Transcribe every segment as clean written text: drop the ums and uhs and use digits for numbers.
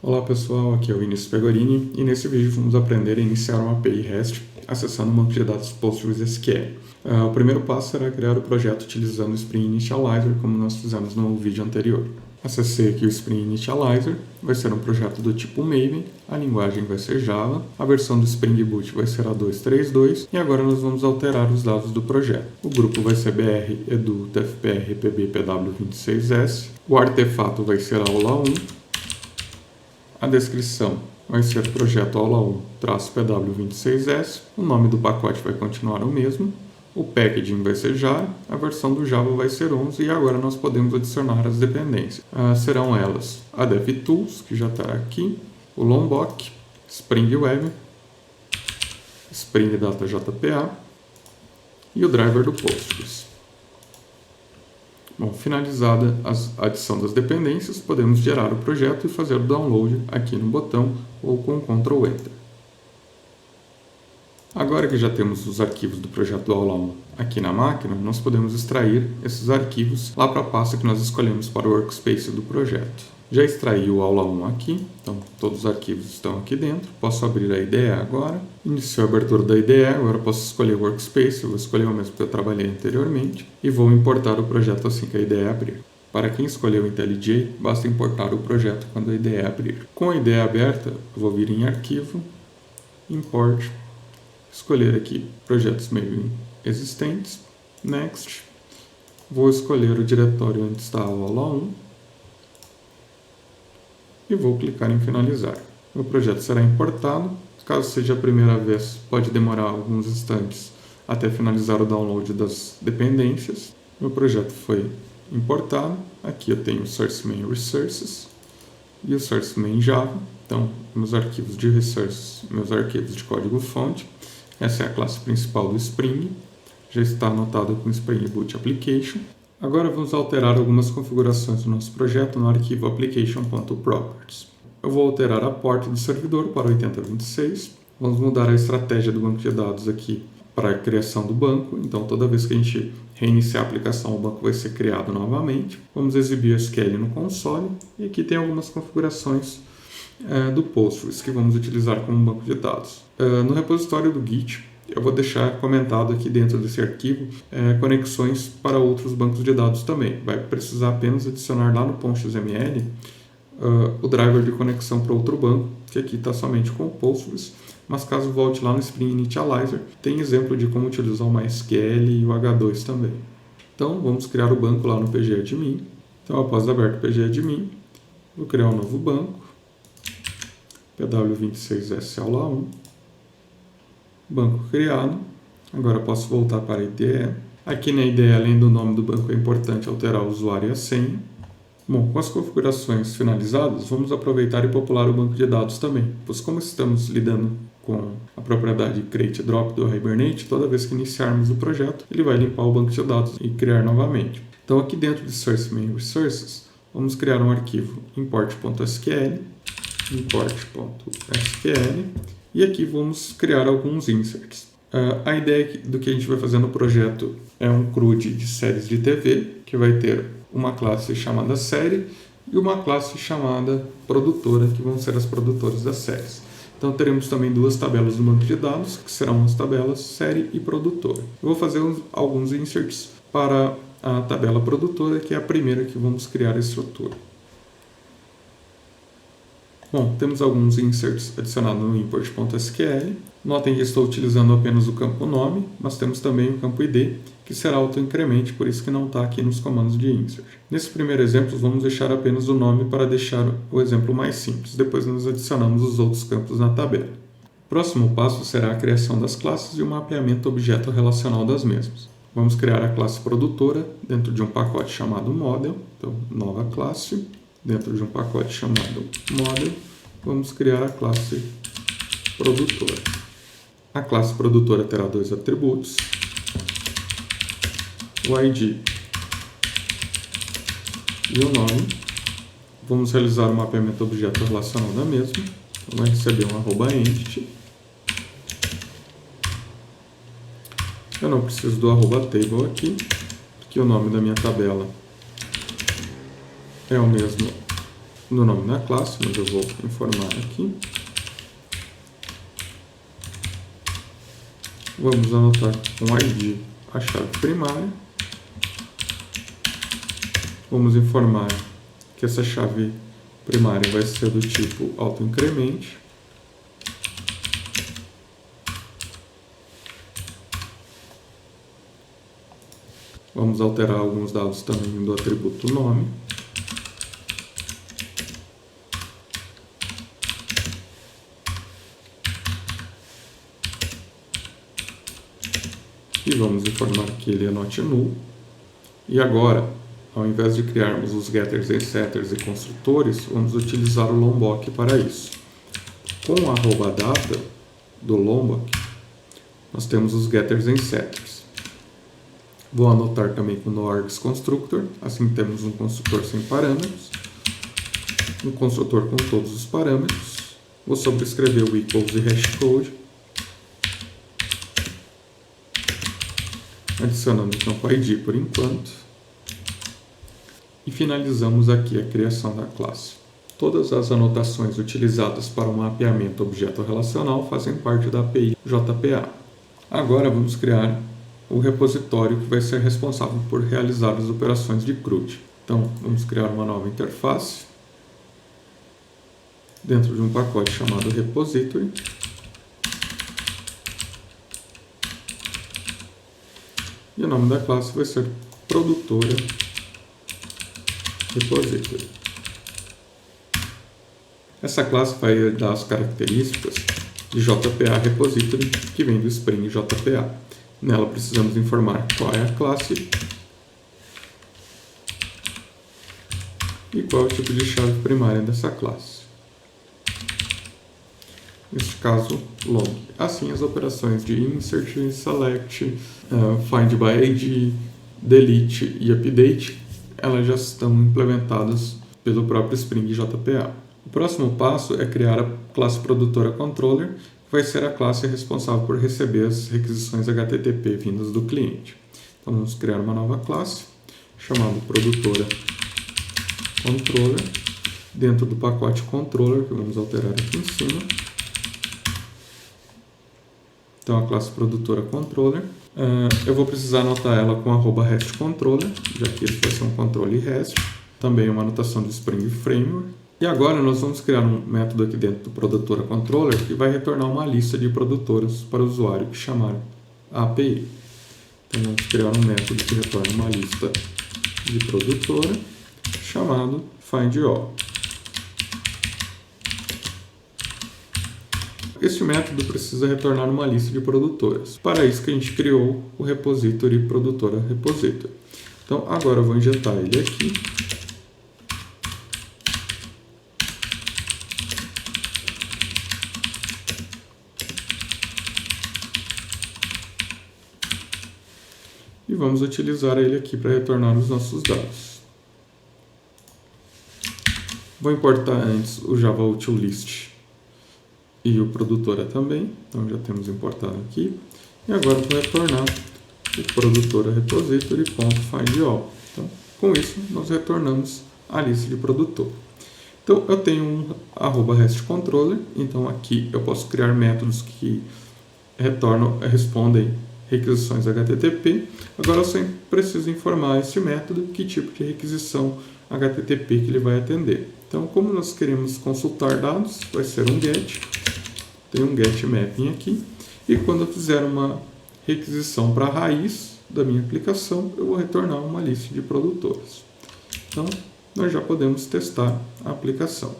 Olá pessoal, aqui é o Vinícius Pegorini e nesse vídeo vamos aprender a iniciar uma API REST acessando o banco de dados PostgreSQL. O primeiro passo será criar o projeto utilizando o Spring Initializer, como nós fizemos no vídeo anterior. Acessei aqui o Spring Initializer, vai ser um projeto do tipo Maven, a linguagem vai ser Java, a versão do Spring Boot vai ser a 2.3.2 e agora nós vamos alterar os dados do projeto. O grupo vai ser BR, Edu, TFPR, PB, PW26S, o artefato vai ser aula 1, a descrição vai ser projeto aula 1-PW26S, o nome do pacote vai continuar o mesmo, o packaging vai ser Java, a versão do Java vai ser 11 e agora nós podemos adicionar as dependências. Serão elas a DevTools, que já está aqui, o Lombok, Spring Web, Spring Data JPA e o driver do Postgres. Bom, finalizada a adição das dependências, podemos gerar o projeto e fazer o download aqui no botão ou com o Ctrl Enter. Agora que já temos os arquivos do projeto do aula 1 aqui na máquina, nós podemos extrair esses arquivos lá para a pasta que nós escolhemos para o workspace do projeto. Já extraí o aula 1 aqui, então todos os arquivos estão aqui dentro. Posso abrir a IDE agora. Iniciou a abertura da IDE, agora posso escolher o workspace, eu vou escolher o mesmo que eu trabalhei anteriormente e vou importar o projeto assim que a IDE abrir. Para quem escolheu o IntelliJ, basta importar o projeto quando a IDE abrir. Com a IDE aberta, eu vou vir em Arquivo, Import, escolher aqui projetos Maven existentes, Next, vou escolher o diretório onde está a aula 1, e vou clicar em finalizar. O projeto será importado, caso seja a primeira vez, pode demorar alguns instantes até finalizar o download das dependências. Meu projeto foi importado, aqui eu tenho o Source Main Resources e o Source Main Java, então meus arquivos de resources, meus arquivos de código fonte, essa é a classe principal do Spring, já está anotado com Spring Boot Application. Agora vamos alterar algumas configurações do nosso projeto no arquivo application.properties. Eu vou alterar a porta do servidor para 8026. Vamos mudar a estratégia do banco de dados aqui para a criação do banco. Então, toda vez que a gente reiniciar a aplicação, o banco vai ser criado novamente. Vamos exibir o SQL no console. E aqui tem algumas configurações do Postgres que vamos utilizar como banco de dados. No repositório do Git, eu vou deixar comentado aqui dentro desse arquivo conexões para outros bancos de dados também. Vai precisar apenas adicionar lá no .xml o driver de conexão para outro banco, que aqui está somente com o Postgres, mas caso volte lá no Spring Initializer, tem exemplo de como utilizar o MySQL e o H2 também. Então, vamos criar o banco lá no pgadmin. Então, após aberto o pgadmin, vou criar um novo banco, PW26S aula 1. Banco criado. Agora posso voltar para a IDE. Aqui na IDE, além do nome do banco, é importante alterar o usuário e a senha. Bom, com as configurações finalizadas, vamos aproveitar e popular o banco de dados também, pois como estamos lidando com a propriedade create drop do Hibernate, toda vez que iniciarmos o projeto, ele vai limpar o banco de dados e criar novamente. Então aqui dentro de Source Main Resources, vamos criar um arquivo import.sql, e aqui vamos criar alguns inserts. A ideia do que a gente vai fazer no projeto é um CRUD de séries de TV, que vai ter uma classe chamada série e uma classe chamada produtora, que vão ser as produtoras das séries. Então teremos também duas tabelas do banco de dados, que serão as tabelas série e produtora. Eu vou fazer alguns inserts para a tabela produtora, que é a primeira que vamos criar a estrutura. Bom, temos alguns inserts adicionados no import.sql. Notem que estou utilizando apenas o campo nome, mas temos também o campo id, que será autoincremente, por isso que não está aqui nos comandos de insert. Nesse primeiro exemplo, vamos deixar apenas o nome para deixar o exemplo mais simples. Depois nós adicionamos os outros campos na tabela. O próximo passo será a criação das classes e o mapeamento objeto relacional das mesmas. Vamos criar a classe produtora dentro de um pacote chamado model, então nova classe. Dentro de um pacote chamado model, vamos criar a classe produtora. A classe produtora terá dois atributos, o ID e o nome. Vamos realizar o mapeamento objeto relacional da mesma. Vai receber um @entity. Eu não preciso do @table aqui, porque o nome da minha tabela é o mesmo no nome da classe, mas eu vou informar aqui. Vamos anotar com ID a chave primária. Vamos informar que essa chave primária vai ser do tipo autoincremente. Vamos alterar alguns dados também do atributo nome. E vamos informar que ele é not null. E agora, ao invés de criarmos os getters e setters e construtores, vamos utilizar o lombok para isso. Com o @data do lombok, nós temos os getters e setters. Vou anotar também com o noargs constructor, assim temos um construtor sem parâmetros, um construtor com todos os parâmetros. Vou sobrescrever o equals e hashcode, adicionando o campo ID por enquanto, e finalizamos aqui a criação da classe. Todas as anotações utilizadas para o mapeamento objeto relacional fazem parte da API JPA. Agora vamos criar o repositório que vai ser responsável por realizar as operações de CRUD. Então vamos criar uma nova interface dentro de um pacote chamado repository. E o nome da classe vai ser produtora repository. Essa classe vai dar as características de JPA repository que vem do Spring JPA. Nela precisamos informar qual é a classe e qual é o tipo de chave primária dessa classe. Nesse caso, long. Assim, as operações de insert, select, find by ID, delete e update, elas já estão implementadas pelo próprio Spring JPA. O próximo passo é criar a classe produtora controller, que vai ser a classe responsável por receber as requisições HTTP vindas do cliente. Então vamos criar uma nova classe chamada produtora controller, dentro do pacote controller, que vamos alterar aqui em cima. Então a classe produtora controller, eu vou precisar anotar ela com @restController, já que esse vai ser um controle REST, também uma anotação do Spring Framework. E agora nós vamos criar um método aqui dentro do produtora controller que vai retornar uma lista de produtoras para o usuário que chamar a API. Então vamos criar um método que retorna uma lista de produtora chamado findAll. Este método precisa retornar uma lista de produtoras. Para isso que a gente criou o repository produtora repository. Então agora eu vou injetar ele aqui. E vamos utilizar ele aqui para retornar os nossos dados. Vou importar antes o Java Utilist e o produtora também, então já temos importado aqui. E agora vou retornar o produtora repository.findAll. Então, com isso, nós retornamos a lista de produtor. Então, eu tenho um @restController, então aqui eu posso criar métodos que respondem requisições HTTP. Agora eu sempre preciso informar esse método que tipo de requisição HTTP que ele vai atender. Então, como nós queremos consultar dados, vai ser um GET. Tem um GET mapping aqui. E quando eu fizer uma requisição para a raiz da minha aplicação, eu vou retornar uma lista de produtoras. Então, nós já podemos testar a aplicação.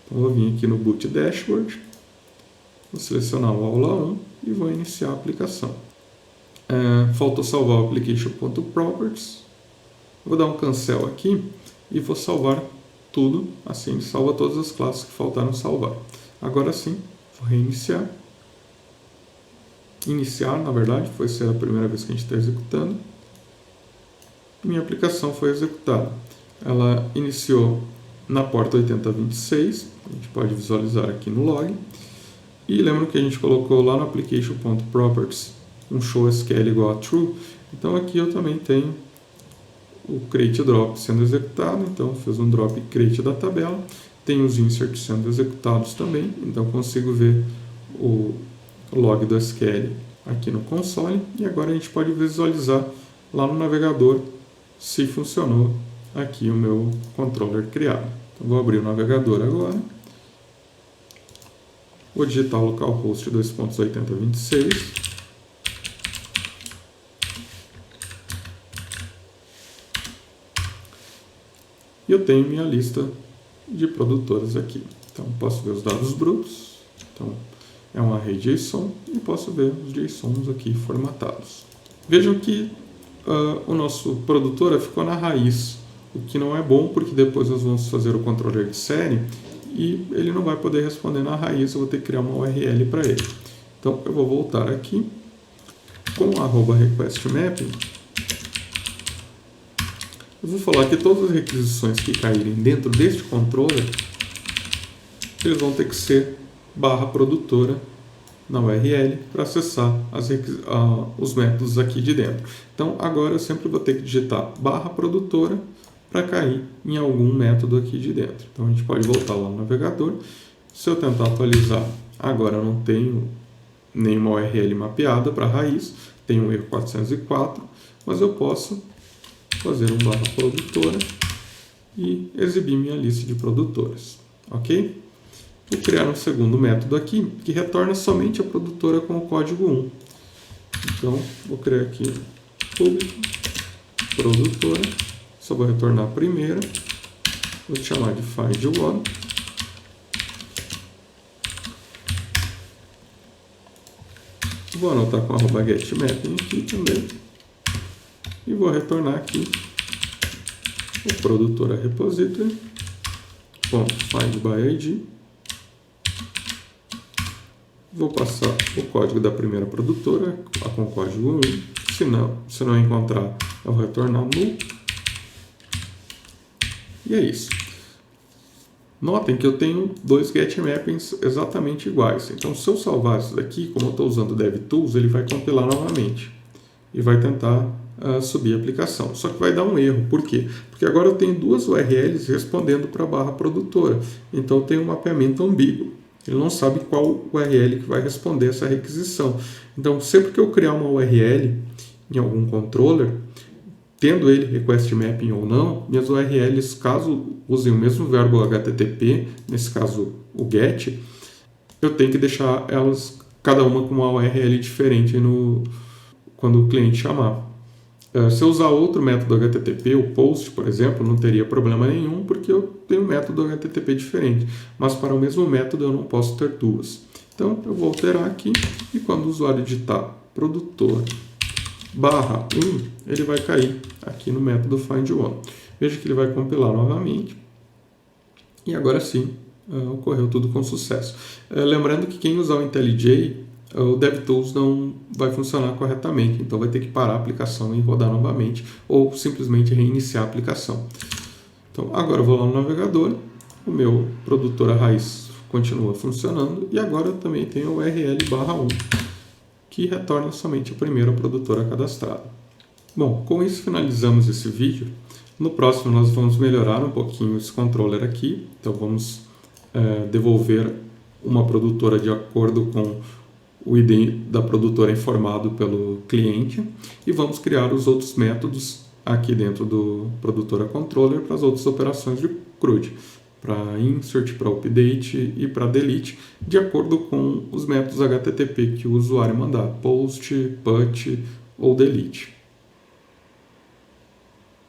Então, eu vou vir aqui no Boot Dashboard, vou selecionar o aula 1 e vou iniciar a aplicação. Faltou salvar o application.properties. Vou dar um cancel aqui e vou salvar tudo, assim ele salva todas as classes que faltaram salvar. Agora sim, vou reiniciar. Iniciar, na verdade, foi ser a primeira vez que a gente está executando. Minha aplicação foi executada. Ela iniciou na porta 8026, a gente pode visualizar aqui no log. E lembra que a gente colocou lá no application.properties um showSQL igual a true. Então aqui eu também tenho o create drop sendo executado, então fiz um drop create da tabela, tem os inserts sendo executados também, então consigo ver o log do SQL aqui no console, e agora a gente pode visualizar lá no navegador se funcionou aqui o meu controller criado. Então, vou abrir o navegador agora, vou digitar localhost 2.80.26, e eu tenho minha lista de produtoras aqui. Então, posso ver os dados brutos, então é um array JSON, e posso ver os JSONs aqui formatados. Vejam que o nosso produtora ficou na raiz, o que não é bom, porque depois nós vamos fazer o controller de série e ele não vai poder responder na raiz, eu vou ter que criar uma URL para ele. Então eu vou voltar aqui com @requestMapping. Eu vou falar que todas as requisições que caírem dentro deste controller, eles vão ter que ser /produtora na URL para acessar os métodos aqui de dentro. Então agora eu sempre vou ter que digitar /produtora para cair em algum método aqui de dentro. Então a gente pode voltar lá no navegador. Se eu tentar atualizar, agora eu não tenho nenhuma URL mapeada para a raiz, tem um erro 404, mas eu posso fazer um /produtora e exibir minha lista de produtoras, ok? Vou criar um segundo método aqui, que retorna somente a produtora com o código 1. Então, vou criar aqui público, produtora, só vou retornar a primeira, vou chamar de find_one, vou anotar com @getMapping aqui também, e vou retornar aqui o produtora repository, .findById. Vou passar o código da primeira produtora com o código 1. Se não encontrar, eu vou retornar null. E é isso. Notem que eu tenho dois getMappings exatamente iguais. Então, se eu salvar isso daqui, como eu estou usando o DevTools, ele vai compilar novamente e vai tentar subir a aplicação. Só que vai dar um erro. Por quê? Porque agora eu tenho duas URLs respondendo para a /produtora. Então, eu tenho um mapeamento ambíguo. Ele não sabe qual URL que vai responder essa requisição. Então, sempre que eu criar uma URL em algum controller, tendo ele request mapping ou não, minhas URLs, caso usem o mesmo verbo HTTP, nesse caso o get, eu tenho que deixar elas, cada uma com uma URL diferente quando o cliente chamar. Se eu usar outro método HTTP, o post, por exemplo, não teria problema nenhum, porque eu tenho um método HTTP diferente. Mas para o mesmo método eu não posso ter duas. Então eu vou alterar aqui, e quando o usuário digitar produtor /1, ele vai cair aqui no método find_one. Veja que ele vai compilar novamente. E agora sim, ocorreu tudo com sucesso. Lembrando que quem usar o IntelliJ, o DevTools não vai funcionar corretamente, então vai ter que parar a aplicação e rodar novamente, ou simplesmente reiniciar a aplicação. Então agora eu vou lá no navegador, o meu produtora raiz continua funcionando, e agora eu também tenho o URL /1, que retorna somente a primeira produtora cadastrada. Bom, com isso finalizamos esse vídeo. No próximo nós vamos melhorar um pouquinho esse controller aqui, então vamos devolver uma produtora de acordo com o ID da produtora informado pelo cliente, e vamos criar os outros métodos aqui dentro do produtora controller para as outras operações de CRUD, para insert, para update e para delete, de acordo com os métodos HTTP que o usuário mandar, post, put ou delete.